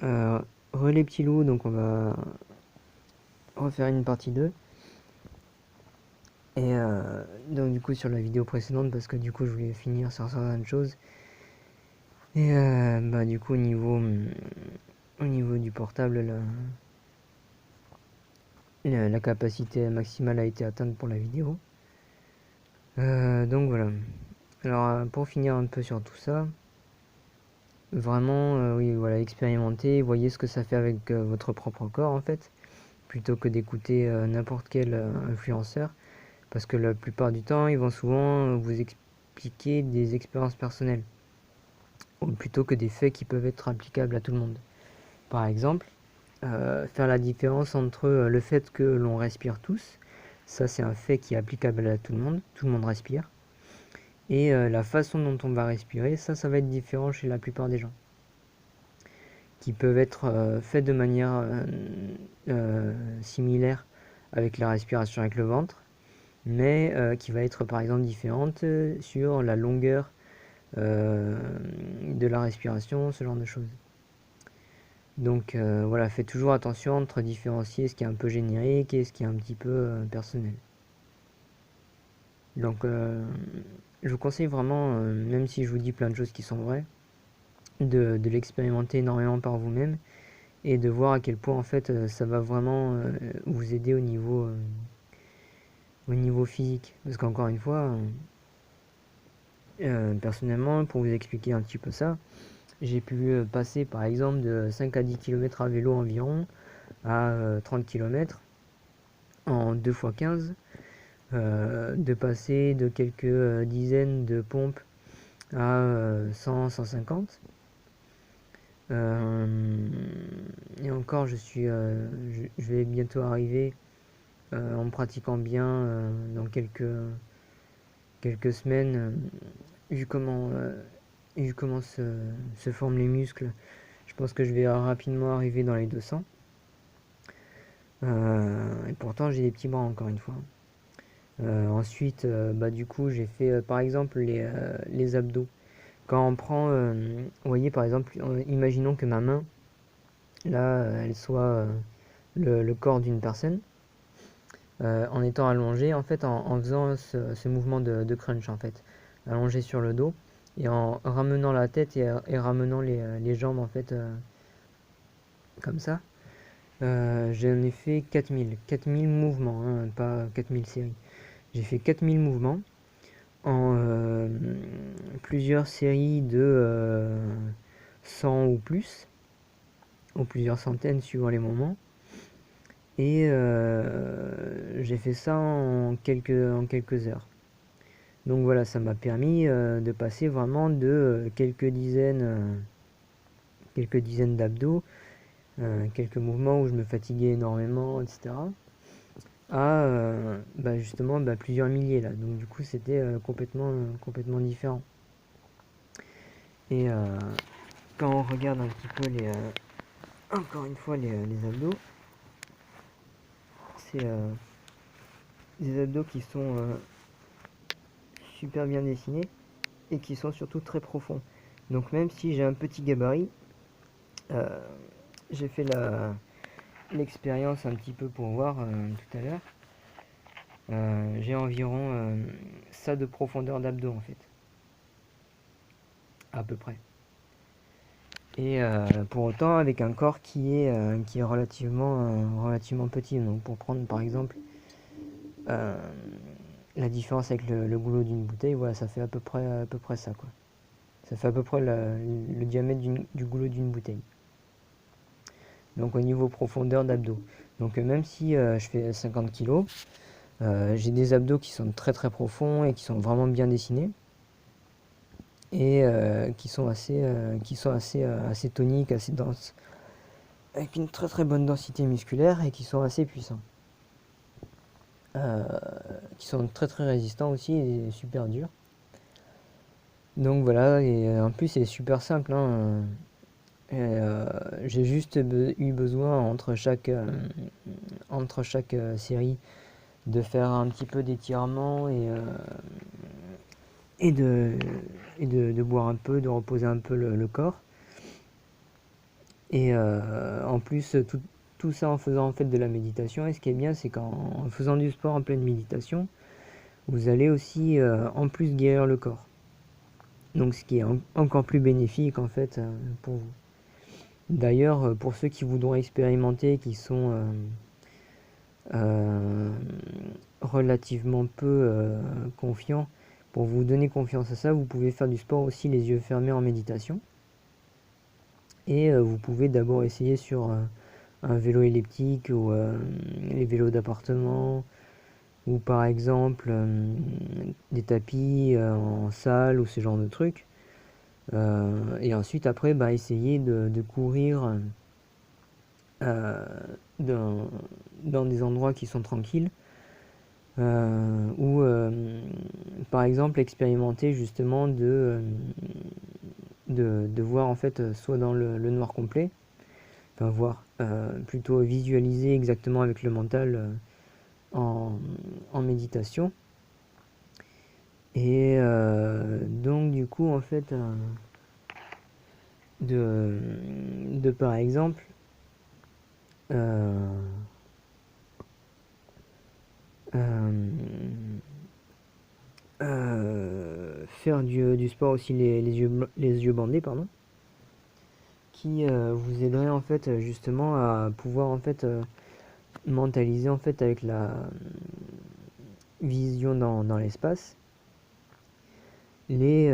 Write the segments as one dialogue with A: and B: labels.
A: Relais petits loups, donc on va refaire une partie 2. Et donc du coup sur la vidéo précédente, parce que du coup je voulais finir sur certaines choses. Et du coup au niveau du portable, la capacité maximale a été atteinte pour la vidéo. Donc voilà. Alors pour finir un peu sur tout ça, vraiment oui voilà, expérimenter, voyez ce que ça fait avec votre propre corps en fait, plutôt que d'écouter n'importe quel influenceur, parce que la plupart du temps ils vont souvent vous expliquer des expériences personnelles, ou plutôt que des faits qui peuvent être applicables à tout le monde. Par exemple, faire la différence entre le fait que l'on respire tous, ça c'est un fait qui est applicable à tout le monde respire, et la façon dont on va respirer, ça va être différent chez la plupart des gens, qui peuvent être faits de manière similaire avec la respiration avec le ventre, mais qui va être par exemple différente sur la longueur de la respiration, ce genre de choses. Donc voilà, faites toujours attention entre différencier ce qui est un peu générique et ce qui est un petit peu personnel. Donc je vous conseille vraiment, même si je vous dis plein de choses qui sont vraies, de l'expérimenter énormément par vous-même et de voir à quel point en fait ça va vraiment vous aider au niveau physique. Parce qu'encore une fois, personnellement, pour vous expliquer un petit peu ça, j'ai pu passer par exemple de 5 à 10 km à vélo environ à 30 km en 2 fois 15, de passer de quelques dizaines de pompes à 100, 150. Et encore, je vais bientôt arriver en pratiquant bien dans quelques semaines, vu comment se forment les muscles. Je pense que je vais rapidement arriver dans les 200. Et pourtant, j'ai des petits bras encore une fois. Ensuite, du coup, j'ai fait par exemple les abdos. Quand on prend, vous voyez par exemple, imaginons que ma main, là, elle soit le corps d'une personne, en étant allongée, en fait, en faisant ce mouvement de crunch, en fait, allongé sur le dos, et en ramenant la tête et ramenant les jambes, en fait, comme ça. J'en ai fait 4000 mouvements, hein, pas 4000 séries. J'ai fait 4000 mouvements en plusieurs séries de 100 ou plusieurs centaines suivant les moments. Et j'ai fait ça en quelques heures. Donc voilà, ça m'a permis de passer vraiment de quelques dizaines d'abdos, quelques mouvements où je me fatiguais énormément, etc. à justement plusieurs milliers là. Donc du coup c'était complètement différent. Et quand on regarde un petit peu encore une fois les abdos, c'est des abdos qui sont super bien dessinés et qui sont surtout très profonds. Donc même si j'ai un petit gabarit, euh, j'ai fait l'expérience un petit peu pour voir tout à l'heure. J'ai environ ça de profondeur d'abdos en fait, à peu près. Et pour autant avec un corps qui est relativement petit. Donc pour prendre par exemple euh, la différence avec le goulot d'une bouteille, voilà, ça fait à peu près ça quoi. Ça fait à peu près le diamètre du goulot d'une bouteille. Donc au niveau profondeur d'abdos. Donc même si je fais 50 kg, j'ai des abdos qui sont très très profonds et qui sont vraiment bien dessinés. Et assez toniques, assez denses, avec une très très bonne densité musculaire et qui sont assez puissants. Euh, qui sont très très résistants aussi et super durs. Donc voilà, et en plus c'est super simple, hein. J'ai juste eu besoin entre chaque série de faire un petit peu d'étirement et, de, de boire un peu, de reposer un peu le corps. Et en plus, tout ça en faisant en fait de la méditation. Et ce qui est bien, c'est qu'en faisant du sport en pleine méditation, vous allez aussi en plus guérir le corps. Donc ce qui est encore plus bénéfique en fait pour vous. D'ailleurs, pour ceux qui voudront expérimenter, qui sont euh, relativement peu confiants, pour vous donner confiance à ça, vous pouvez faire du sport aussi les yeux fermés en méditation. Et vous pouvez d'abord essayer sur un vélo elliptique ou les vélos d'appartement, ou par exemple des tapis en salle ou ce genre de trucs. Et ensuite, après, bah, essayer de courir euh, dans, dans des endroits qui sont tranquilles. Ou par exemple expérimenter justement de voir en fait soit dans le noir complet, enfin voir, plutôt visualiser exactement avec le mental en, en méditation. Et donc du coup en fait de par exemple euh, euh, faire du sport aussi les yeux bandés, pardon, qui vous aiderait en fait justement à pouvoir en fait mentaliser en fait avec la vision dans l'espace les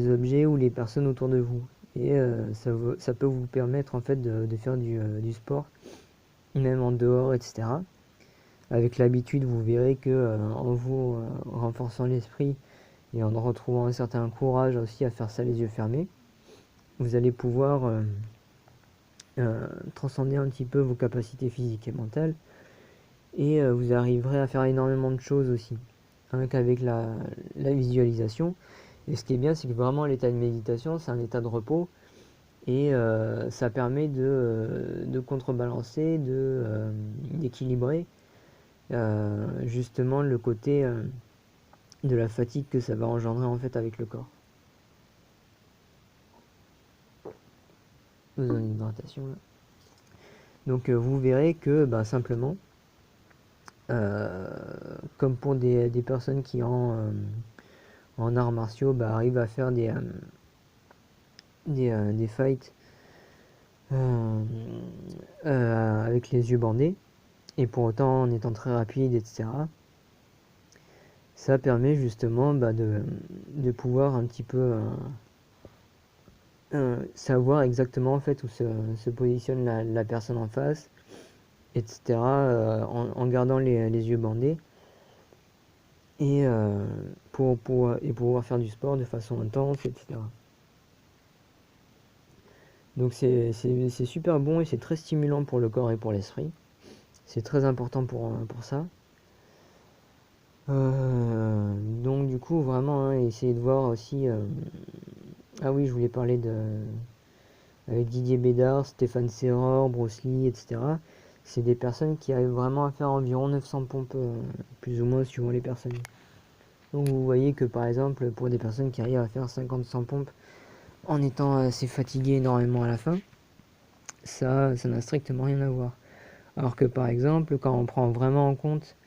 A: objets ou les personnes autour de vous. Et ça peut vous permettre en fait de faire du sport, même en dehors, etc. Avec l'habitude, vous verrez que en vous renforçant l'esprit et en retrouvant un certain courage aussi à faire ça les yeux fermés, vous allez pouvoir transcender un petit peu vos capacités physiques et mentales et vous arriverez à faire énormément de choses aussi, hein, qu'avec la visualisation. Et ce qui est bien, c'est que vraiment l'état de méditation, c'est un état de repos et ça permet de contrebalancer, d'équilibrer justement le côté de la fatigue que ça va engendrer en fait avec le corps. Besoin d'hydratation là. Donc vous verrez que bah, simplement, euh, comme pour des personnes qui en arts martiaux bah, arrivent à faire des fights euh, avec les yeux bandés, et pour autant en étant très rapide, etc. Ça permet justement bah, de pouvoir un petit peu savoir exactement en fait où se positionne la personne en face, etc. En gardant les yeux bandés et et pouvoir faire du sport de façon intense, etc. Donc c'est super bon et c'est très stimulant pour le corps et pour l'esprit. C'est très important pour ça. Donc du coup vraiment hein, essayer de voir aussi. Ah oui, je voulais parler avec Didier Bédard, Stéphane Serror, Bruce Lee, etc. C'est des personnes qui arrivent vraiment à faire environ 900 pompes, plus ou moins suivant les personnes. Donc vous voyez que par exemple pour des personnes qui arrivent à faire 50-100 pompes en étant assez fatiguées énormément à la fin, ça n'a strictement rien à voir. Alors que par exemple quand on prend vraiment en compte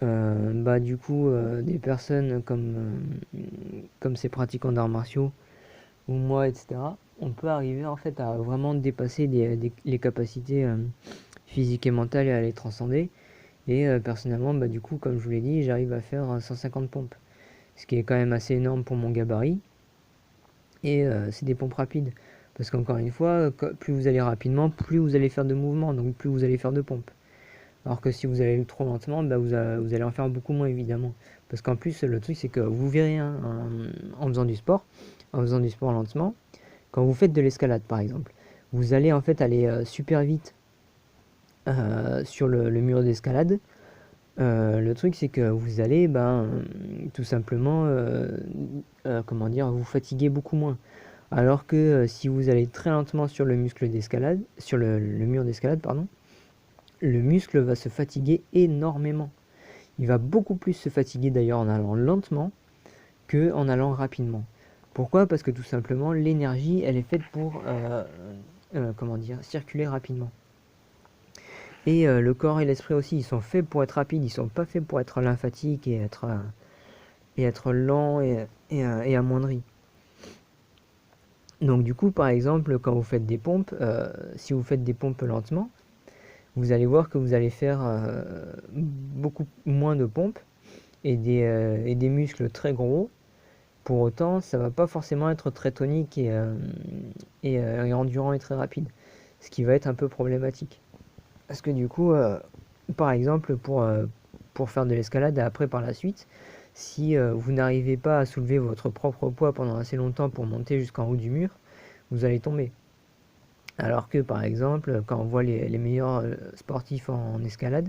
A: bah du coup des personnes comme ces pratiquants d'arts martiaux ou moi, etc., on peut arriver en fait à vraiment dépasser les capacités physiques et mentales et à les transcender. Et personnellement, bah, du coup, comme je vous l'ai dit, j'arrive à faire 150 pompes, ce qui est quand même assez énorme pour mon gabarit. Et c'est des pompes rapides. Parce qu'encore une fois, plus vous allez rapidement, plus vous allez faire de mouvements, donc plus vous allez faire de pompes. Alors que si vous allez trop lentement, bah, vous allez en faire beaucoup moins évidemment. Parce qu'en plus, le truc, c'est que vous verrez hein, en faisant du sport lentement, quand vous faites de l'escalade par exemple, vous allez en fait aller super vite sur le mur d'escalade. Le truc c'est que vous allez tout simplement comment dire vous fatiguer beaucoup moins. Alors que si vous allez très lentement sur le muscle d'escalade, sur le mur d'escalade, pardon, le muscle va se fatiguer énormément. Il va beaucoup plus se fatiguer d'ailleurs en allant lentement que en allant rapidement. Pourquoi? Parce que tout simplement l'énergie elle est faite pour comment dire, circuler rapidement. Et le corps et l'esprit aussi, ils sont faits pour être rapides, ils sont pas faits pour être lymphatiques et être lents et amoindris. Donc du coup, par exemple, quand vous faites des pompes, si vous faites des pompes lentement, vous allez voir que vous allez faire beaucoup moins de pompes et des muscles très gros. Pour autant, ça va pas forcément être très tonique et endurant et très rapide, ce qui va être un peu problématique. Parce que du coup, par exemple, pour faire de l'escalade après par la suite, si vous n'arrivez pas à soulever votre propre poids pendant assez longtemps pour monter jusqu'en haut du mur, vous allez tomber. Alors que par exemple, quand on voit les meilleurs sportifs en escalade,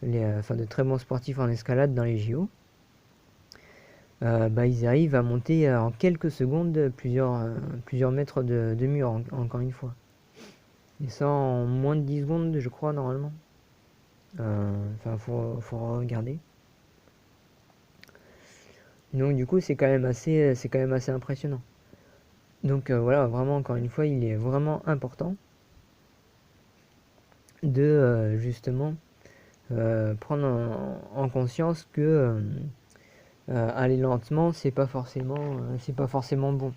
A: enfin de très bons sportifs en escalade dans les JO, bah, ils arrivent à monter en quelques secondes plusieurs mètres de mur, encore une fois. Et ça en moins de 10 secondes, je crois, normalement. Enfin, faut regarder. Donc du coup, c'est quand même assez impressionnant. Donc voilà, vraiment, encore une fois, il est vraiment important de justement prendre en conscience que aller lentement, c'est pas forcément bon.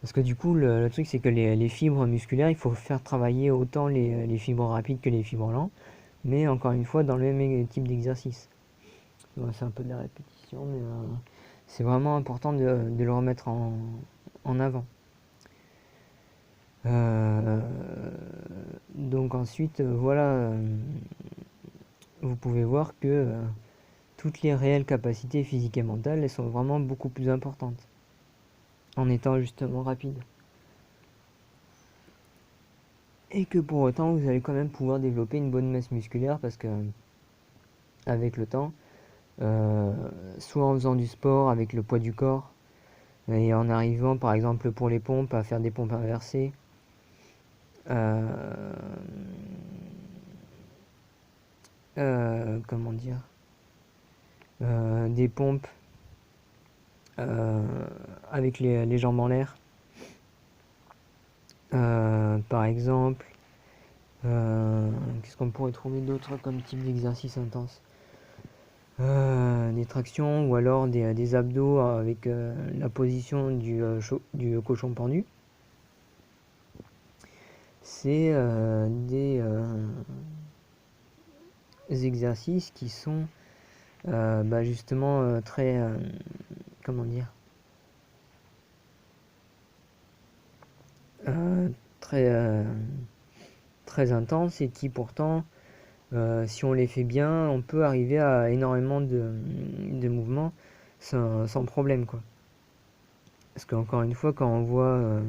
A: Parce que du coup, le truc, c'est que les fibres musculaires, il faut faire travailler autant les fibres rapides que les fibres lentes, mais encore une fois, dans le même type d'exercice. Ouais, c'est un peu de la répétition, mais c'est vraiment important de le remettre en avant. Euh, donc ensuite, voilà, vous pouvez voir que toutes les réelles capacités physiques et mentales, elles sont vraiment beaucoup plus importantes, en étant justement rapide. Et que pour autant, vous allez quand même pouvoir développer une bonne masse musculaire parce que, avec le temps, euh, soit en faisant du sport avec le poids du corps, et en arrivant par exemple pour les pompes à faire des pompes inversées, euh, comment dire, des pompes euh, avec les jambes en l'air, par exemple. Qu'est-ce qu'on pourrait trouver d'autre comme type d'exercice intense? Des tractions ou alors des abdos avec la position du cochon pendu. C'est des exercices qui sont bah, justement très, comment dire, euh, très, très intenses et qui pourtant, si on les fait bien, on peut arriver à énormément de mouvements sans problème, quoi. Parce qu'encore une fois, quand on voit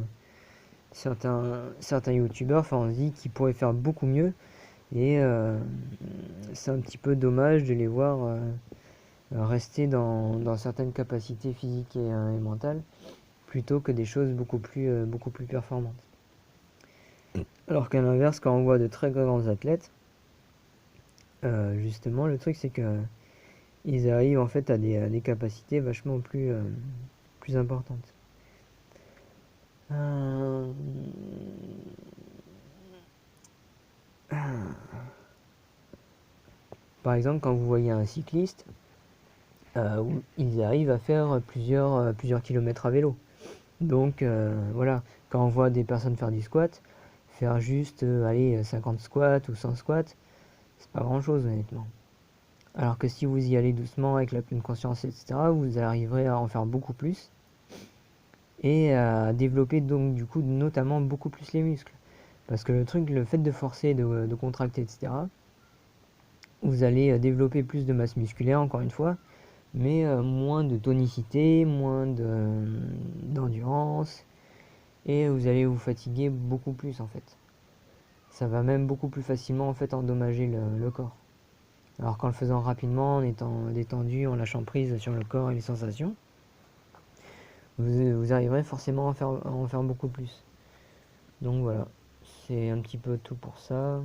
A: certains youtubeurs, enfin, on se dit qu'ils pourraient faire beaucoup mieux. Et c'est un petit peu dommage de les voir rester dans certaines capacités physiques et mentales plutôt que des choses beaucoup plus performantes. Alors qu'à l'inverse, quand on voit de très grands athlètes, justement, le truc c'est que ils arrivent en fait à des capacités vachement plus importantes. Euh, Par exemple, quand vous voyez un cycliste, où ils arrivent à faire plusieurs kilomètres à vélo. Donc voilà, quand on voit des personnes faire du squat, faire juste allez, 50 squats ou 100 squats, c'est pas grand chose honnêtement. Alors que si vous y allez doucement avec la pleine conscience, etc., vous arriverez à en faire beaucoup plus et à développer donc du coup notamment beaucoup plus les muscles. Parce que le fait de forcer, de contracter, etc., vous allez développer plus de masse musculaire encore une fois, mais moins de tonicité, d'endurance, et vous allez vous fatiguer beaucoup plus en fait. Ça va même beaucoup plus facilement en fait endommager le corps. Alors qu'en le faisant rapidement, en étant détendu, en lâchant prise sur le corps et les sensations, vous arriverez forcément à en faire beaucoup plus. Donc voilà, c'est un petit peu tout pour ça.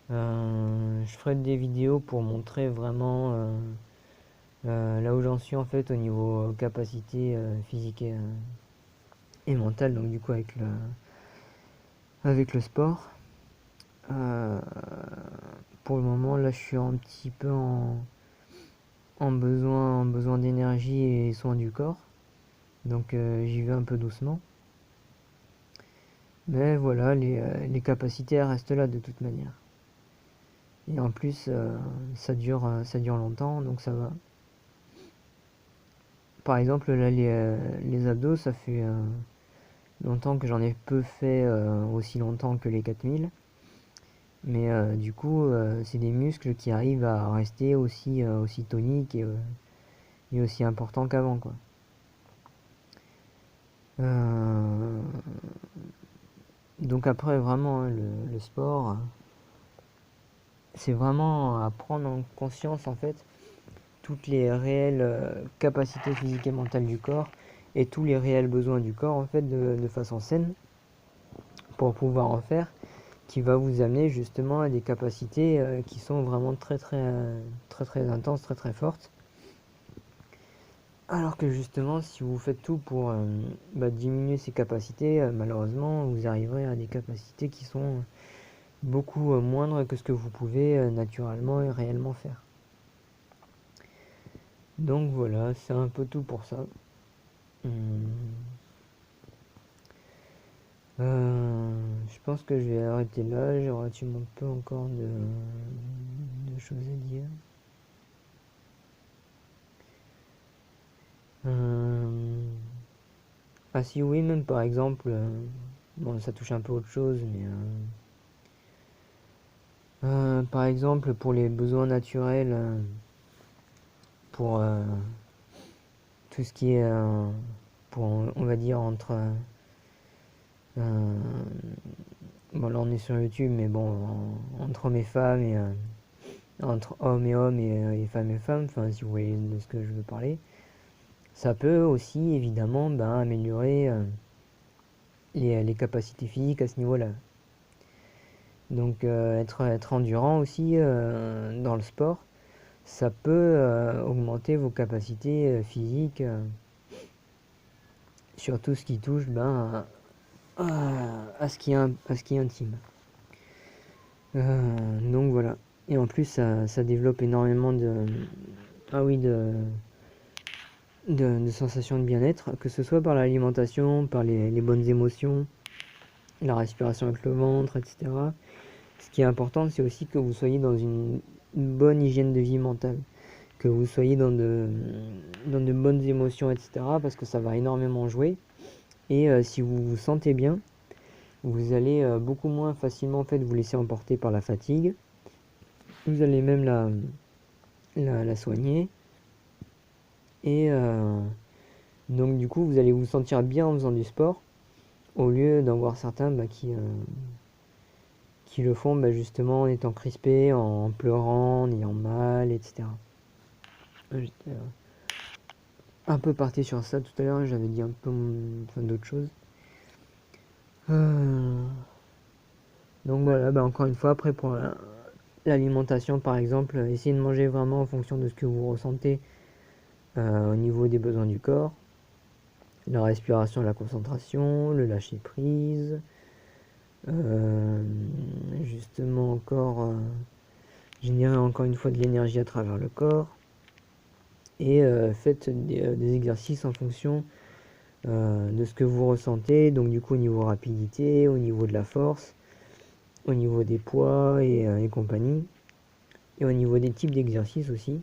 A: Je ferai des vidéos pour montrer vraiment là où j'en suis en fait au niveau capacité physique et mentale, donc du coup avec le sport. Pour le moment, là, je suis un petit peu en besoin d'énergie et soin du corps. Donc j'y vais un peu doucement. Mais voilà, les capacités restent là de toute manière. Et en plus, ça dure longtemps, donc ça va. Par exemple, là, les abdos, ça fait longtemps que j'en ai peu fait aussi longtemps que les 4000. Mais du coup, c'est des muscles qui arrivent à rester aussi toniques et aussi importants qu'avant, quoi. Euh, donc après, vraiment, hein, le sport, c'est vraiment à prendre en conscience, en fait, toutes les réelles capacités physiques et mentales du corps et tous les réels besoins du corps, en fait, de façon saine pour pouvoir en faire, qui va vous amener justement à des capacités qui sont vraiment très intenses, très fortes. Alors que justement, si vous faites tout pour diminuer ces capacités, malheureusement, vous arriverez à des capacités qui sont beaucoup moindres que ce que vous pouvez naturellement et réellement faire. Donc voilà, c'est un peu tout pour ça. Je pense que je vais arrêter là, j'ai relativement peu encore de choses à dire. Ah si oui, même par exemple, bon ça touche un peu autre chose, mais par exemple pour les besoins naturels, pour tout ce qui est, pour on va dire entre, bon là on est sur YouTube, mais bon entre hommes et femmes et entre hommes et femmes et femmes, enfin si vous voyez de ce que je veux parler, ça peut aussi évidemment améliorer les capacités physiques à ce niveau-là. Donc être endurant aussi dans le sport, ça peut augmenter vos capacités physiques sur tout ce qui touche à ce qui est intime. Donc voilà. Et en plus, ça développe énormément ah oui, de sensations de bien-être, que ce soit par l'alimentation, par les bonnes émotions, la respiration avec le ventre, etc. Ce qui est important, c'est aussi que vous soyez dans une bonne hygiène de vie mentale, que vous soyez dans de bonnes émotions, etc. Parce que ça va énormément jouer. Et si vous vous sentez bien, vous allez beaucoup moins facilement en fait, vous laisser emporter par la fatigue. Vous allez même la soigner. Et donc du coup, vous allez vous sentir bien en faisant du sport, au lieu d'en voir certains qui le font justement en étant crispés, en pleurant, en ayant mal, etc. J'étais un peu parti sur ça tout à l'heure, j'avais dit un peu d'autres choses. Donc voilà, encore une fois, après pour l'alimentation par exemple, essayez de manger vraiment en fonction de ce que vous ressentez au niveau des besoins du corps. La respiration, la concentration, le lâcher prise, justement encore générer encore une fois de l'énergie à travers le corps, et faites des exercices en fonction de ce que vous ressentez, donc du coup au niveau rapidité, au niveau de la force, au niveau des poids et compagnie, et au niveau des types d'exercices aussi,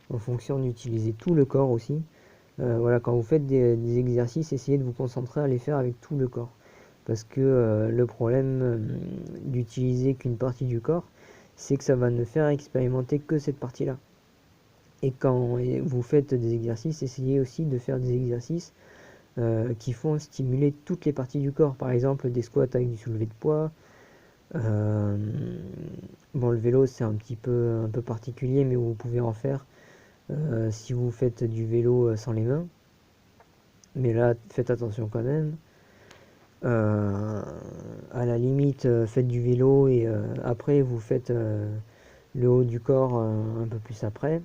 A: en fonction d'utiliser tout le corps aussi. Voilà, quand vous faites des exercices, essayez de vous concentrer à les faire avec tout le corps. Parce que le problème d'utiliser qu'une partie du corps, c'est que ça va ne faire expérimenter que cette partie-là. Et quand vous faites des exercices, essayez aussi de faire des exercices qui font stimuler toutes les parties du corps. Par exemple, des squats avec du soulevé de poids. Bon, le vélo, c'est un peu particulier, mais vous pouvez en faire si vous faites du vélo sans les mains. Mais là, faites attention quand même. À la limite, faites du vélo et après, vous faites le haut du corps un peu plus après.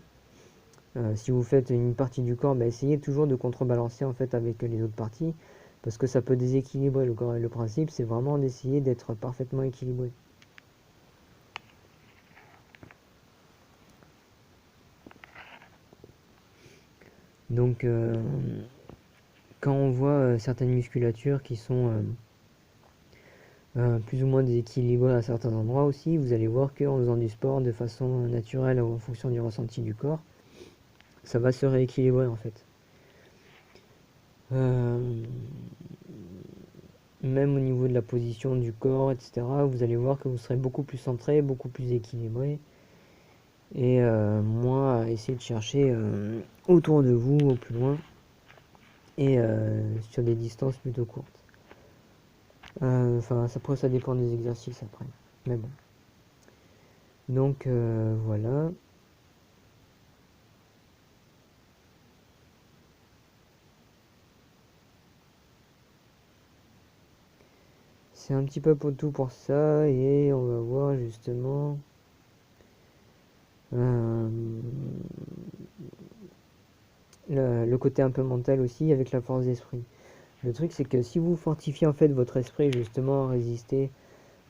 A: Si vous faites une partie du corps, essayez toujours de contrebalancer en fait avec les autres parties. parce que ça peut déséquilibrer le corps. Et le principe, c'est vraiment d'essayer d'être parfaitement équilibré. Donc, quand on voit certaines musculatures qui sont plus ou moins déséquilibrées à certains endroits aussi, vous allez voir qu'en faisant du sport de façon naturelle ou en fonction du ressenti du corps, ça va se rééquilibrer en fait. Même au niveau de la position du corps, etc., vous allez voir que vous serez beaucoup plus centré, beaucoup plus équilibré, et moins à essayer de chercher autour de vous, au plus loin, et sur des distances plutôt courtes. Enfin, ça dépend des exercices après, mais bon. Donc voilà. C'est un petit peu pour tout pour ça, et on va voir justement le côté un peu mental aussi avec la force d'esprit. Le truc, c'est que si vous fortifiez en fait votre esprit justement à résister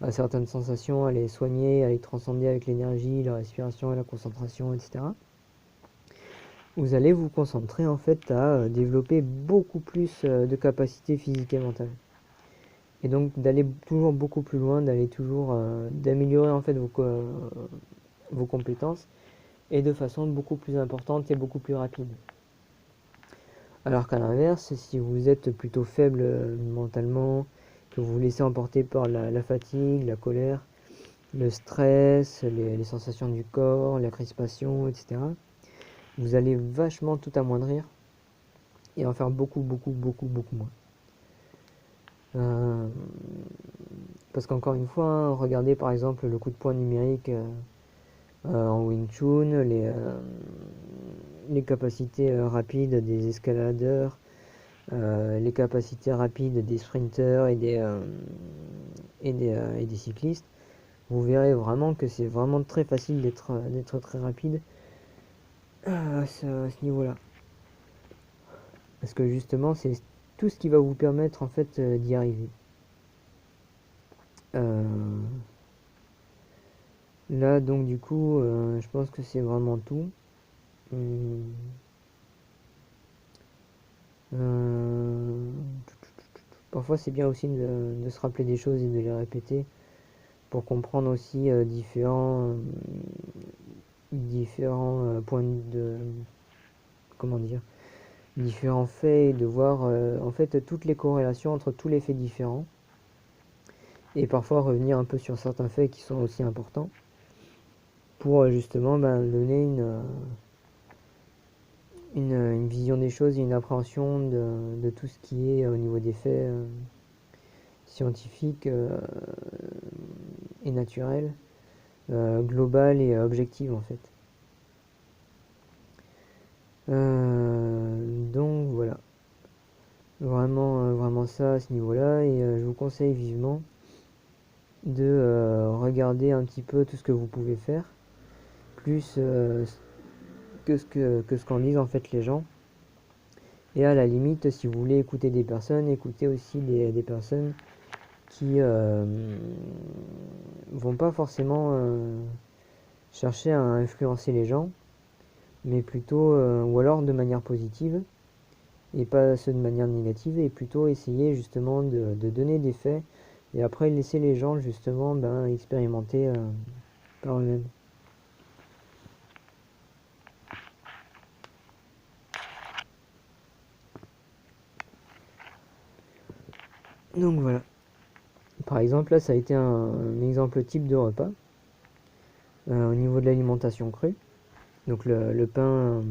A: à certaines sensations, à les soigner, à les transcender avec l'énergie, la respiration, la concentration, etc., vous allez vous concentrer en fait à développer beaucoup plus de capacités physiques et mentales. Et donc d'aller toujours beaucoup plus loin, d'aller toujours d'améliorer en fait vos compétences et de façon beaucoup plus importante et beaucoup plus rapide. Alors qu'à l'inverse, si vous êtes plutôt faible mentalement, que vous vous laissez emporter par la fatigue, la colère, le stress, les sensations du corps, la crispation, etc., vous allez vachement tout amoindrir et en faire beaucoup, beaucoup, beaucoup, beaucoup moins. Euh, Parce qu'encore une fois, hein, regardez par exemple le coup de poing numérique en Wing Chun, les capacités rapides des escaladeurs, les capacités rapides des sprinteurs et des cyclistes. Vous verrez vraiment que c'est vraiment très facile d'être très rapide à ce niveau-là. Parce que justement, c'est tout ce qui va vous permettre en fait d'y arriver. Euh, Là, donc du coup, je pense que c'est vraiment tout. Hum, euh, Parfois, c'est bien aussi de se rappeler des choses et de les répéter pour comprendre aussi différents points de, comment dire, différents faits et de voir en fait toutes les corrélations entre tous les faits différents et parfois revenir un peu sur certains faits qui sont aussi importants pour justement donner une vision des choses et une appréhension de tout ce qui est au niveau des faits scientifiques et naturels, global et objectif en fait. Donc voilà, vraiment ça à ce niveau-là, et je vous conseille vivement de regarder un petit peu tout ce que vous pouvez faire, plus que ce qu'en disent en fait les gens. Et à la limite, si vous voulez écouter des personnes, écoutez aussi des personnes qui vont pas forcément chercher à influencer les gens, mais plutôt, ou alors de manière positive, et pas ceux de manière négative, et plutôt essayer justement de donner des faits, et après laisser les gens justement expérimenter par eux-mêmes. Donc voilà. Par exemple, là, ça a été un exemple type de repas. Au niveau de l'alimentation crue. Donc le pain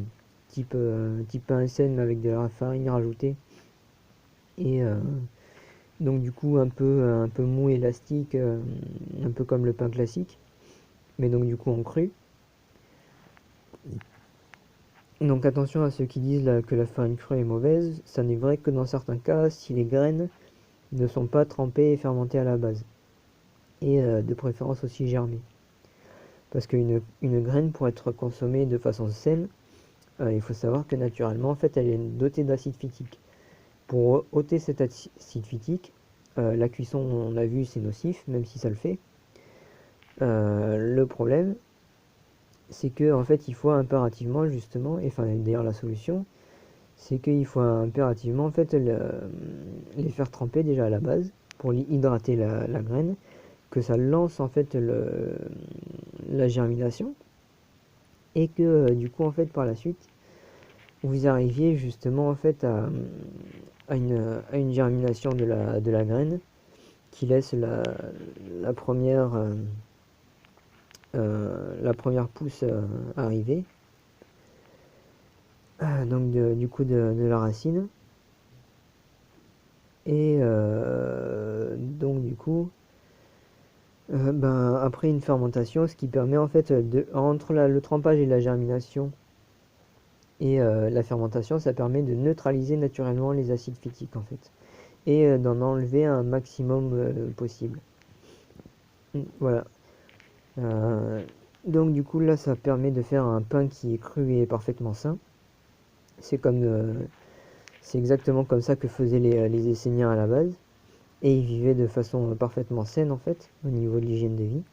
A: type pain SN mais avec de la farine rajoutée. Et donc du coup un peu mou, élastique, un peu comme le pain classique. Mais donc du coup en cru. Donc attention à ceux qui disent là, que la farine crue est mauvaise. Ça n'est vrai que dans certains cas, si les graines ne sont pas trempées et fermentées à la base. Et de préférence aussi germées. Parce qu'une graine, pour être consommée de façon saine, il faut savoir que naturellement, en fait, elle est dotée d'acide phytique. Pour ôter cet acide phytique, la cuisson, on a vu, c'est nocif, même si ça le fait. Le problème, c'est que en fait, il faut impérativement justement, et enfin d'ailleurs la solution, c'est qu'il faut impérativement en fait les faire tremper déjà à la base pour hydrater la graine, que ça lance en fait la germination et que du coup en fait par la suite vous arriviez justement en fait à une germination de la graine qui laisse la première pousse arriver, donc du coup de la racine. Et donc du coup, ben, après une fermentation, ce qui permet en fait entre le trempage et la germination et la fermentation, ça permet de neutraliser naturellement les acides phytiques en fait et d'en enlever un maximum possible. Voilà. Euh, donc du coup là, ça permet de faire un pain qui est cru et parfaitement sain. C'est comme, c'est exactement comme ça que faisaient les Esséniens à la base. Et ils vivaient de façon parfaitement saine en fait, au niveau de l'hygiène de vie.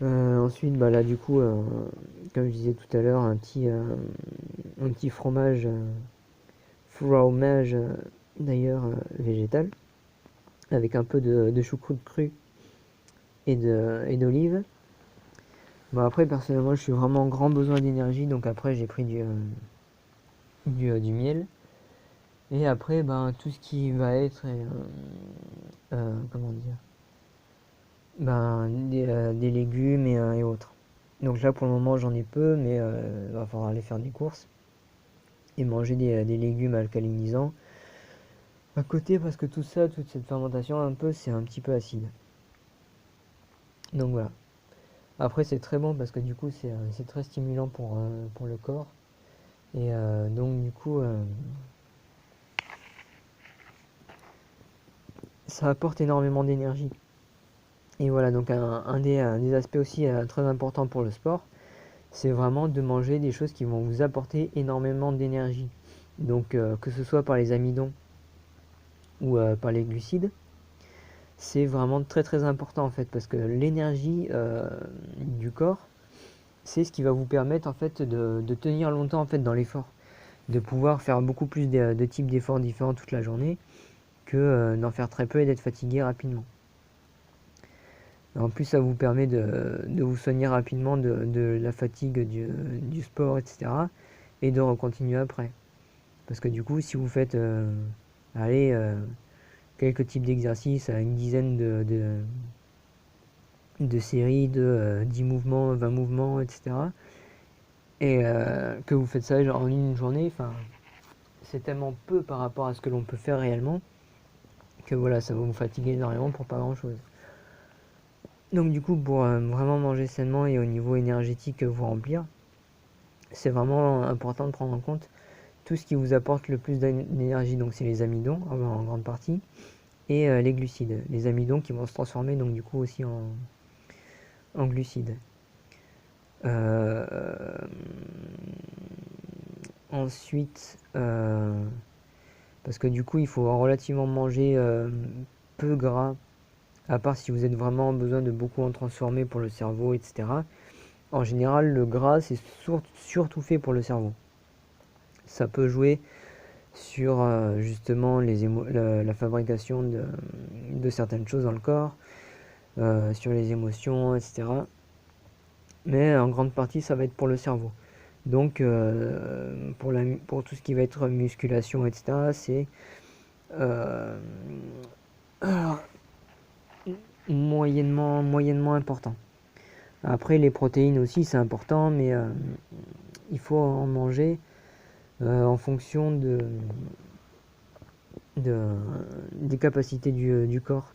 A: Ensuite, bah là du coup, comme je disais tout à l'heure, un petit fromage d'ailleurs végétal, avec un peu de choucroute crue et d'olive. Bon après personnellement je suis vraiment en grand besoin d'énergie, donc après j'ai pris du miel. Et après ben tout ce qui va être comment dire, ben des légumes et autres. Donc là pour le moment j'en ai peu, mais il va falloir aller faire des courses et manger des légumes alcalinisants à côté parce que tout ça, toute cette fermentation un peu, c'est un petit peu acide. Donc voilà. Après c'est très bon parce que du coup c'est très stimulant pour le corps. Et donc du coup ça apporte énormément d'énergie. Et voilà, donc un des aspects aussi très importants pour le sport, c'est vraiment de manger des choses qui vont vous apporter énormément d'énergie. Donc que ce soit par les amidons ou par les glucides, c'est vraiment très très important en fait parce que l'énergie du corps, c'est ce qui va vous permettre en fait de tenir longtemps en fait dans l'effort, de pouvoir faire beaucoup plus de types d'efforts différents toute la journée que d'en faire très peu et d'être fatigué rapidement. En plus, ça vous permet de vous soigner rapidement de la fatigue du sport, etc. Et de recontinuer après. Parce que du coup, si vous faites allez, quelques types d'exercices à une dizaine de séries de 10 mouvements, 20 mouvements, etc. Et que vous faites ça genre en une journée, enfin, c'est tellement peu par rapport à ce que l'on peut faire réellement que voilà, ça va vous fatiguer énormément pour pas grand chose. Donc du coup, pour vraiment manger sainement et au niveau énergétique vous remplir, c'est vraiment important de prendre en compte tout ce qui vous apporte le plus d'énergie. Donc c'est les amidons en grande partie et les glucides. Les amidons qui vont se transformer donc du coup aussi en glucides. Ensuite, parce que du coup il faut relativement manger peu gras, à part si vous êtes vraiment besoin de beaucoup en transformer pour le cerveau, etc. En général, le gras, c'est surtout fait pour le cerveau. Ça peut jouer sur justement la fabrication de certaines choses dans le corps, sur les émotions, etc. Mais en grande partie, ça va être pour le cerveau. Donc, pour tout ce qui va être musculation, etc., c'est euh, moyennement important. Après, les protéines aussi, c'est important, mais il faut en manger en fonction de, des capacités du corps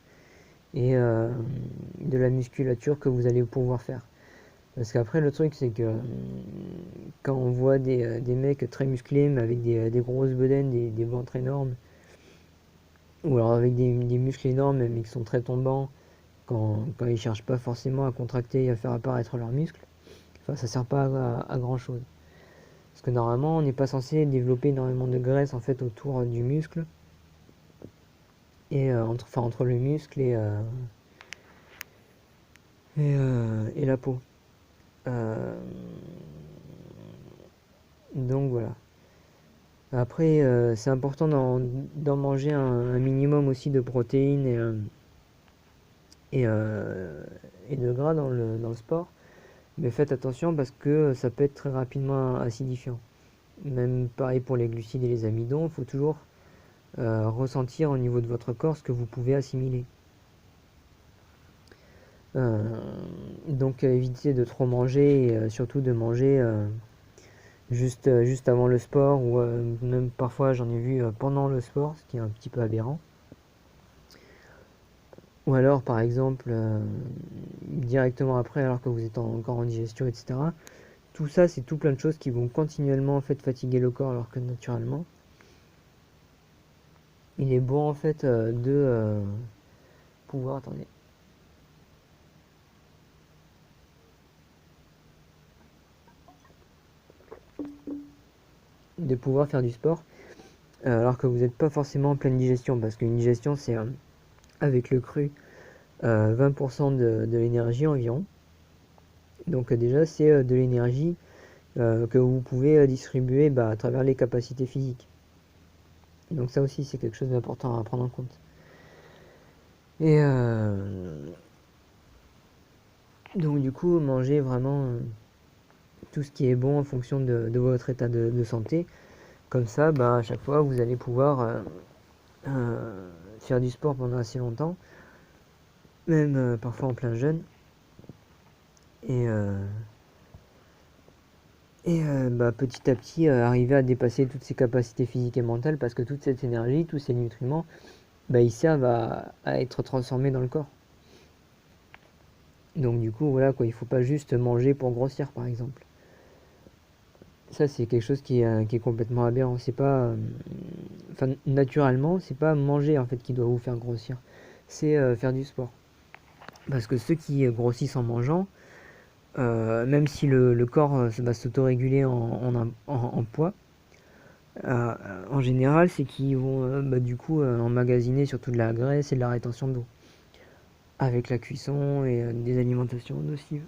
A: et de la musculature que vous allez pouvoir faire. Parce qu'après, le truc, c'est que quand on voit des mecs très musclés, mais avec des grosses bedaines, des ventres énormes, ou alors avec des muscles énormes, mais qui sont très tombants, quand ils cherchent pas forcément à contracter et à faire apparaître leurs muscles, enfin, ça sert pas à grand chose. Parce que normalement, on n'est pas censé développer énormément de graisse en fait autour du muscle et entre le muscle et la peau. Euh, donc voilà. Après, c'est important d'en manger un minimum aussi de protéines et, euh, et de gras dans le sport. Mais faites attention parce que ça peut être très rapidement acidifiant. Même pareil pour les glucides et les amidons, il faut toujours ressentir au niveau de votre corps ce que vous pouvez assimiler. Euh, donc évitez de trop manger et surtout de manger juste avant le sport ou même parfois j'en ai vu pendant le sport, ce qui est un petit peu aberrant. Ou alors par exemple directement après alors que vous êtes encore en digestion, etc. Tout ça c'est tout plein de choses qui vont continuellement en fait fatiguer le corps alors que naturellement il est bon en fait de pouvoir, attendez, de pouvoir faire du sport alors que vous n'êtes pas forcément en pleine digestion parce qu'une digestion c'est avec le cru 20% de l'énergie environ. Donc déjà c'est de l'énergie que vous pouvez distribuer à travers les capacités physiques. Donc ça aussi c'est quelque chose d'important à prendre en compte. Et donc du coup manger vraiment tout ce qui est bon en fonction de votre état de santé. Comme ça, à chaque fois, vous allez pouvoir faire du sport pendant assez longtemps, même parfois en plein jeûne. Et, petit à petit, arriver à dépasser toutes ces capacités physiques et mentales parce que toute cette énergie, tous ces nutriments, ils servent à être transformés dans le corps. Donc du coup, voilà quoi, il faut pas juste manger pour grossir, par exemple. Ça, c'est quelque chose qui est complètement aberrant. C'est pas, naturellement, c'est pas manger en fait qui doit vous faire grossir. C'est faire du sport. Parce que ceux qui grossissent en mangeant, même si le corps va s'autoréguler en poids, en général, c'est qu'ils vont du coup emmagasiner surtout de la graisse et de la rétention d'eau. Avec la cuisson et des alimentations nocives.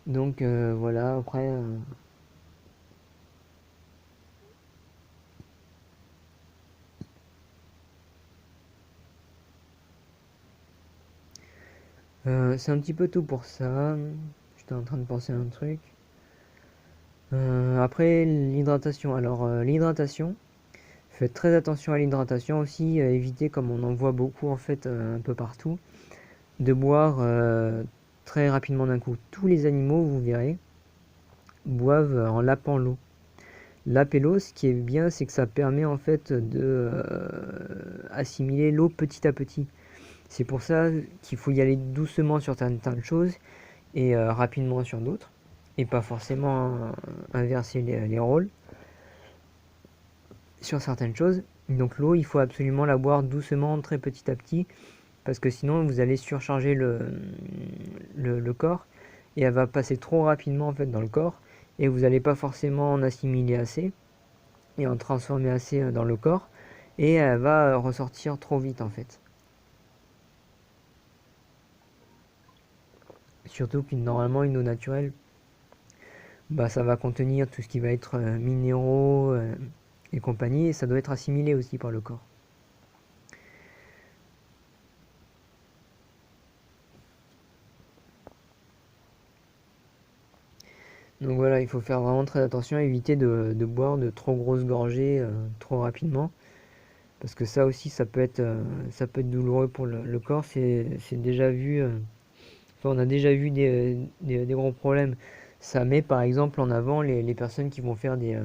A: Donc voilà, après, c'est un petit peu tout pour ça. J'étais en train de penser à un truc. Après, l'hydratation. Alors, l'hydratation, faites très attention à l'hydratation aussi. Évitez, comme on en voit beaucoup en fait un peu partout, de boire très rapidement d'un coup. Tous les animaux, vous verrez, boivent en lapant l'eau. Laper l'eau, ce qui est bien, c'est que ça permet en fait de assimiler l'eau petit à petit. C'est pour ça qu'il faut y aller doucement sur certaines choses et rapidement sur d'autres, et pas forcément inverser les rôles sur certaines choses. Donc l'eau, il faut absolument la boire doucement, très petit à petit, parce que sinon vous allez surcharger le corps, et elle va passer trop rapidement en fait dans le corps, et vous n'allez pas forcément en assimiler assez, et en transformer assez dans le corps, et elle va ressortir trop vite en fait. Surtout qu'une normalement une eau naturelle, ça va contenir tout ce qui va être minéraux et compagnie, et ça doit être assimilé aussi par le corps. Donc voilà, il faut faire vraiment très attention, éviter de boire de trop grosses gorgées trop rapidement, parce que ça aussi, ça peut être douloureux pour le corps. C'est déjà vu, enfin, on a déjà vu des gros problèmes. Ça met par exemple en avant les personnes qui vont faire des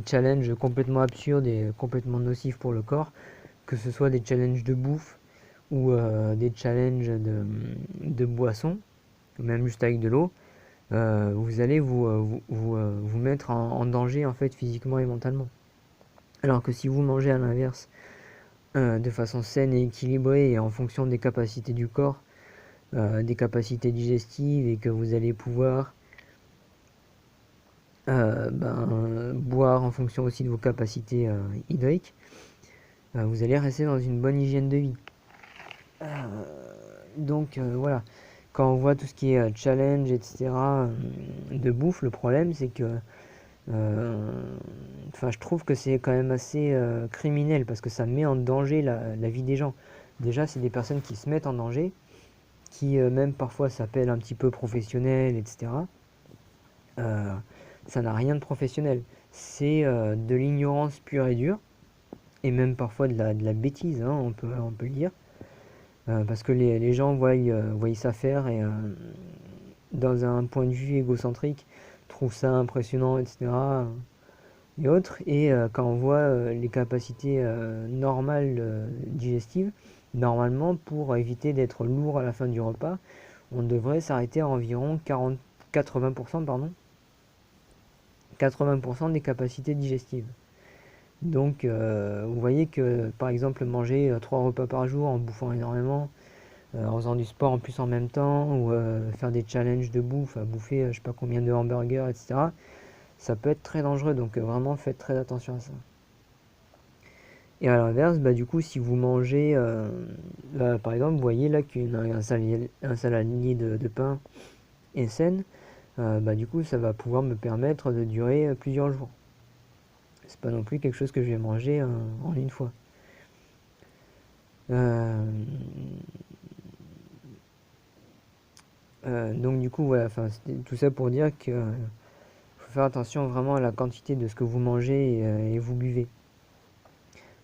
A: challenges complètement absurdes et complètement nocifs pour le corps, que ce soit des challenges de bouffe ou des challenges de boisson, même juste avec de l'eau. Vous allez vous mettre en danger en fait physiquement et mentalement. Alors que si vous mangez à l'inverse, de façon saine et équilibrée et en fonction des capacités du corps, des capacités digestives et que vous allez pouvoir boire en fonction aussi de vos capacités hydriques, vous allez rester dans une bonne hygiène de vie. Donc voilà, quand on voit tout ce qui est challenge, etc., de bouffe, le problème c'est que je trouve que c'est quand même assez criminel parce que ça met en danger la vie des gens. Déjà, c'est des personnes qui se mettent en danger, qui même parfois s'appellent un petit peu professionnels, etc. Euh, Ça n'a rien de professionnel. C'est de l'ignorance pure et dure, et même parfois de la bêtise, hein, on peut le dire. Parce que les gens voient ça faire et dans un point de vue égocentrique, trouvent ça impressionnant, etc. Et autres. Et quand on voit les capacités normales digestives, normalement, pour éviter d'être lourd à la fin du repas, on devrait s'arrêter à environ 80%, pardon, 80% des capacités digestives. Donc, vous voyez que, par exemple, manger 3 repas par jour en bouffant énormément, en faisant du sport en plus en même temps, ou faire des challenges de bouffe, à bouffer je sais pas combien de hamburgers, etc., ça peut être très dangereux. Donc, vraiment, faites très attention à ça. Et à l'inverse, du coup, si vous mangez, par exemple, vous voyez là un saladier de pain est saine, du coup, ça va pouvoir me permettre de durer plusieurs jours. C'est pas non plus quelque chose que je vais manger en une fois. Euh, donc du coup, voilà, c'était tout ça pour dire que faut faire attention vraiment à la quantité de ce que vous mangez et vous buvez.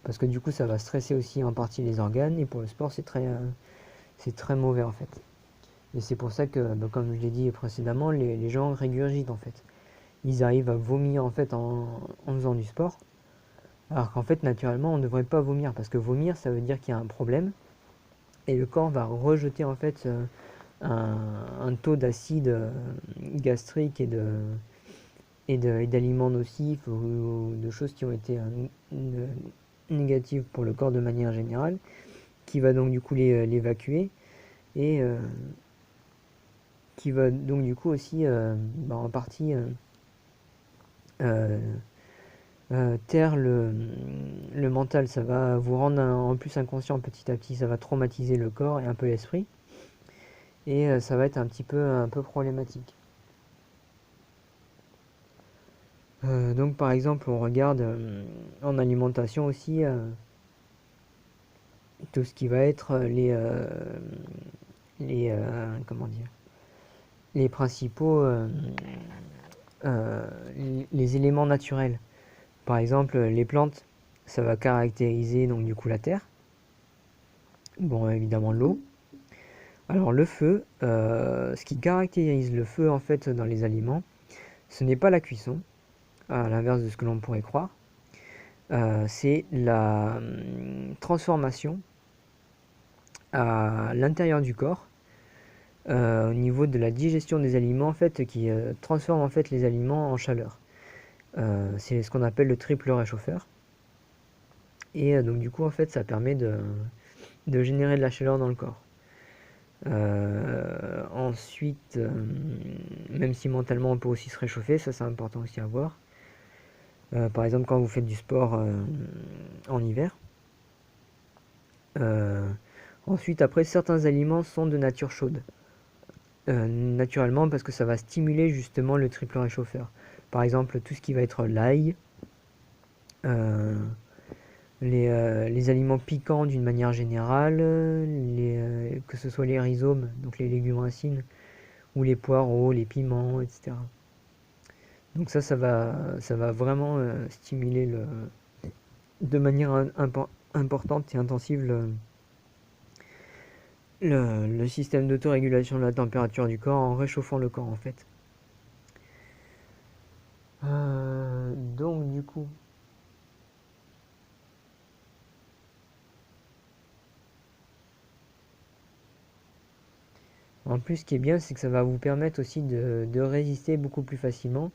A: Parce que du coup, ça va stresser aussi en partie les organes, et pour le sport, c'est très mauvais en fait. Et c'est pour ça que, comme je l'ai dit précédemment, les gens régurgitent en fait. Ils arrivent à vomir en fait en faisant du sport. Alors qu'en fait, naturellement, on ne devrait pas vomir. Parce que vomir, ça veut dire qu'il y a un problème. Et le corps va rejeter en fait un taux d'acide gastrique et d'aliments nocifs ou de choses qui ont été négatives pour le corps de manière générale, qui va donc du coup l'évacuer et qui va donc du coup aussi en partie euh, taire le mental. Ça va vous rendre en plus inconscient petit à petit, ça va traumatiser le corps et un peu l'esprit, et ça va être un peu problématique. Donc par exemple, on regarde en alimentation aussi tout ce qui va être comment dire, les principaux euh, les éléments naturels. Par exemple, les plantes, ça va caractériser donc du coup la terre. Bon, évidemment l'eau. Alors le feu, ce qui caractérise le feu en fait dans les aliments, ce n'est pas la cuisson, à l'inverse de ce que l'on pourrait croire. C'est la transformation à l'intérieur du corps, au niveau de la digestion des aliments en fait, qui transforme en fait les aliments en chaleur. C'est ce qu'on appelle le triple réchauffeur. Et donc du coup en fait ça permet de générer de la chaleur dans le corps. Ensuite, même si mentalement on peut aussi se réchauffer, ça c'est important aussi à voir. Par exemple quand vous faites du sport en hiver. Euh, Ensuite, après, certains aliments sont de nature chaude. Naturellement, parce que ça va stimuler justement le triple réchauffeur. Par exemple, tout ce qui va être l'ail, euh, les aliments piquants d'une manière générale, que ce soit les rhizomes, donc les légumes racines, ou les poireaux, les piments, etc. Donc ça va vraiment stimuler de manière importante et intensive le système d'autorégulation de la température du corps en réchauffant le corps en fait. Donc du coup, en plus ce qui est bien c'est que ça va vous permettre aussi de résister beaucoup plus facilement.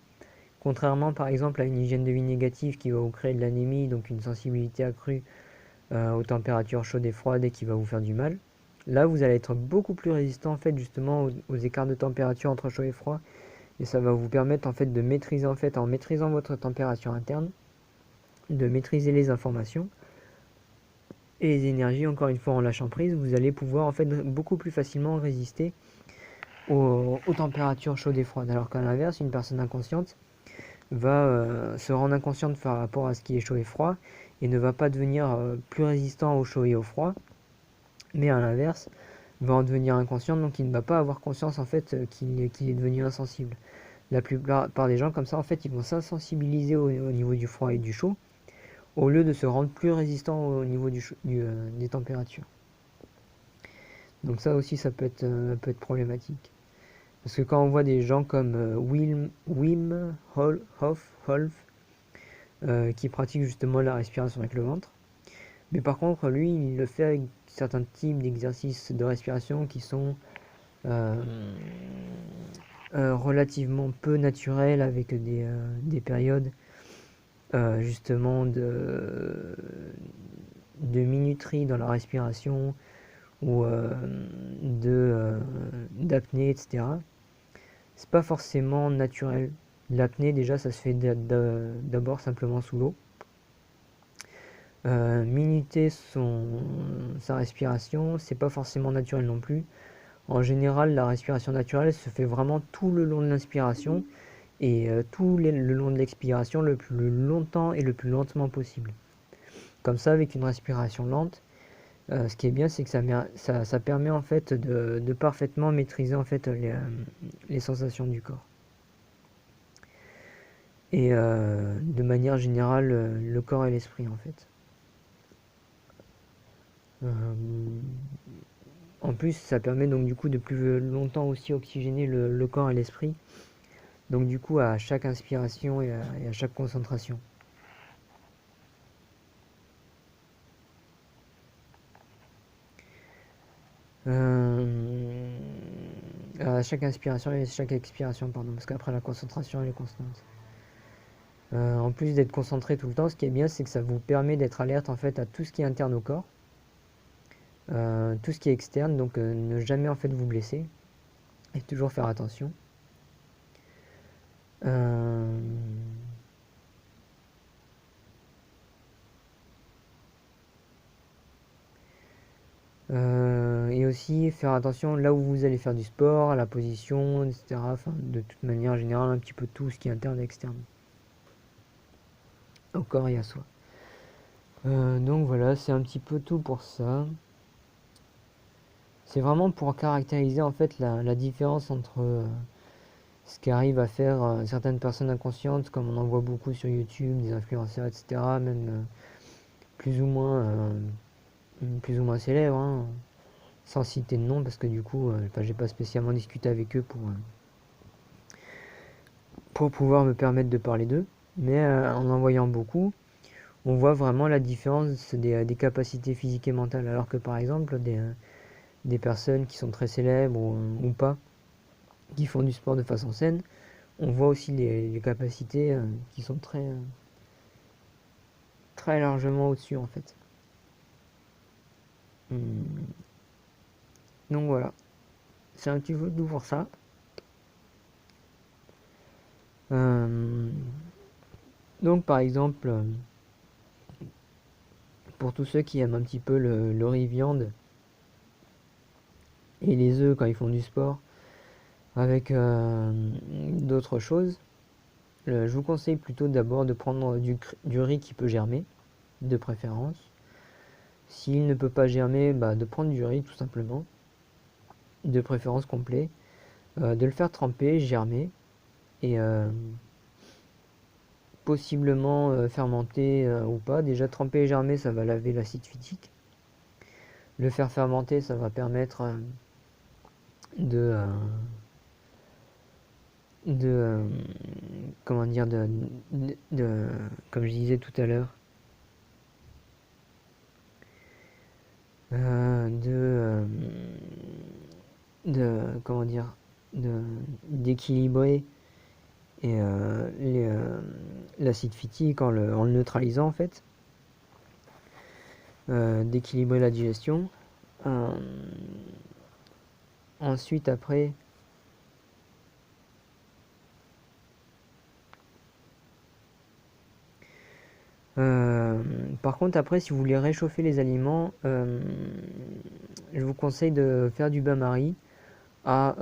A: Contrairement par exemple à une hygiène de vie négative qui va vous créer de l'anémie, donc une sensibilité accrue aux températures chaudes et froides et qui va vous faire du mal. Là, vous allez être beaucoup plus résistant en fait justement aux écarts de température entre chaud et froid, et ça va vous permettre en fait de maîtriser en fait en maîtrisant votre température interne, de maîtriser les informations et les énergies. Encore une fois, en lâchant prise, vous allez pouvoir en fait beaucoup plus facilement résister aux températures chaudes et froides. Alors qu'à l'inverse, une personne inconsciente va se rendre inconsciente par rapport à ce qui est chaud et froid et ne va pas devenir plus résistant au chaud et au froid, mais à l'inverse va en devenir inconsciente, donc il ne va pas avoir conscience en fait qu'il est devenu insensible. La plupart des gens comme ça en fait ils vont s'insensibiliser au niveau du froid et du chaud au lieu de se rendre plus résistant au niveau des températures. Donc ça aussi ça peut être problématique. Parce que quand on voit des gens comme Wim Hof, qui pratiquent justement la respiration avec le ventre, mais par contre lui il le fait avec certains types d'exercices de respiration qui sont euh, relativement peu naturels avec des périodes justement de minuterie dans la respiration ou d'apnée, etc. C'est pas forcément naturel. L'apnée, déjà, ça se fait d'abord simplement sous l'eau. Minuter sa respiration, c'est pas forcément naturel non plus. En général, la respiration naturelle se fait vraiment tout le long de l'inspiration et le long de l'expiration le plus longtemps et le plus lentement possible. Comme ça, avec une respiration lente, ce qui est bien, c'est que ça permet en fait de parfaitement maîtriser en fait les sensations du corps. Et de manière générale, le corps et l'esprit en fait. Euh, En plus, ça permet donc du coup de plus longtemps aussi oxygéner le corps et l'esprit. Donc du coup, à chaque inspiration et à chaque concentration. Euh, à chaque inspiration et chaque expiration, pardon, parce qu'après la concentration elle est constante. En plus d'être concentré tout le temps, ce qui est bien, c'est que ça vous permet d'être alerte en fait à tout ce qui est interne au corps, tout ce qui est externe, donc ne jamais en fait vous blesser et toujours faire attention. Euh, et aussi faire attention là où vous allez faire du sport, à la position, etc. Enfin, de toute manière générale, un petit peu tout ce qui est interne et externe, au corps et à soi. Donc voilà, c'est un petit peu tout pour ça. C'est vraiment pour caractériser en fait la différence entre ce qu'arrivent à faire certaines personnes inconscientes, comme on en voit beaucoup sur YouTube, des influenceurs, etc. Même plus ou moins plus ou moins célèbres, hein, sans citer de nom parce que du coup, j'ai pas spécialement discuté avec eux pour pouvoir me permettre de parler d'eux. Mais en voyant beaucoup, on voit vraiment la différence des capacités physiques et mentales. Alors que par exemple, des personnes qui sont très célèbres ou pas, qui font du sport de façon saine, on voit aussi les capacités qui sont très largement au-dessus en fait. Hmm. Donc voilà, c'est un petit peu tout pour ça. Euh, donc par exemple, pour tous ceux qui aiment un petit peu le riz viande et les œufs quand ils font du sport, avec d'autres choses, je vous conseille plutôt d'abord de prendre du riz qui peut germer, de préférence. S'il ne peut pas germer, de prendre du riz tout simplement, de préférence complet, de le faire tremper, germer, et possiblement fermenter ou pas. Déjà tremper et germer, ça va laver l'acide phytique. Le faire fermenter, ça va permettre de, euh, de comment dire, comme je disais tout à l'heure, euh, de, euh, comment dire, d'équilibrer et l'acide phytique en le neutralisant en fait, d'équilibrer la digestion. Ensuite, après, par contre, après, si vous voulez réchauffer les aliments, je vous conseille de faire du bain-marie à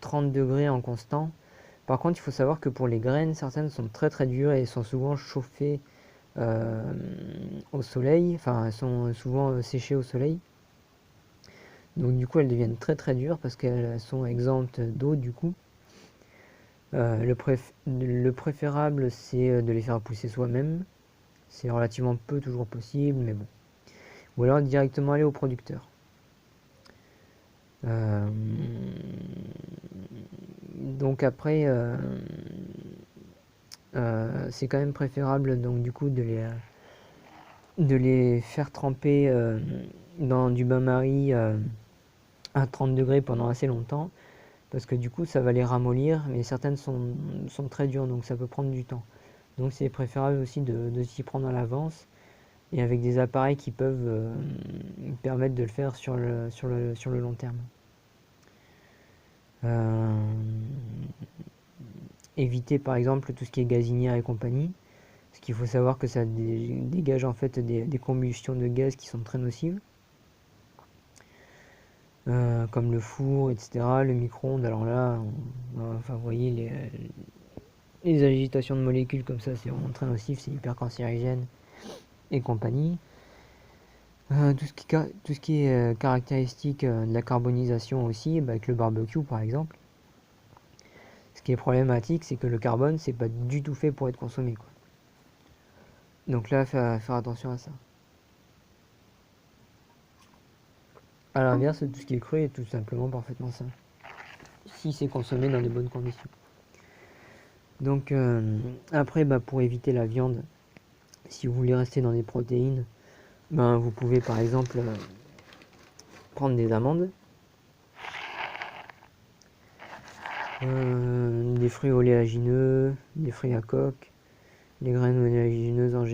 A: 30 degrés en constant. Par contre, il faut savoir que pour les graines, certaines sont très très dures et sont souvent chauffées au soleil, enfin, elles sont souvent séchées au soleil. Donc du coup, elles deviennent très très dures parce qu'elles sont exemptes d'eau du coup. Le préférable, c'est de les faire pousser soi-même. C'est relativement peu toujours possible, mais bon. Ou alors directement aller au producteur. Euh, donc après, c'est quand même préférable donc du coup de les faire tremper dans du bain-marie à 30 degrés pendant assez longtemps, parce que du coup ça va les ramollir, mais certaines sont très dures, donc ça peut prendre du temps. Donc c'est préférable aussi de s'y prendre à l'avance, et avec des appareils qui peuvent permettre de le faire sur le long terme. Euh, Éviter par exemple tout ce qui est gazinière et compagnie, parce qu'il faut savoir que ça dégage en fait des combustions de gaz qui sont très nocives. Comme le four, etc., le micro-ondes. Alors là, enfin, vous voyez, les agitations de molécules comme ça, c'est vraiment très nocif, c'est hyper cancérigène et compagnie. Tout ce qui est caractéristique de la carbonisation aussi, bah, avec le barbecue par exemple. Ce qui est problématique, c'est que le carbone, c'est pas du tout fait pour être consommé, quoi. Donc là, faire attention à ça. À l'inverse, tout ce qui est cru est tout simplement parfaitement sain, si c'est consommé dans de bonnes conditions. Donc après, bah, pour éviter la viande, si vous voulez rester dans des protéines, ben, vous pouvez par exemple prendre des amandes, des fruits oléagineux, des fruits à coque, les graines oléagineuses en général.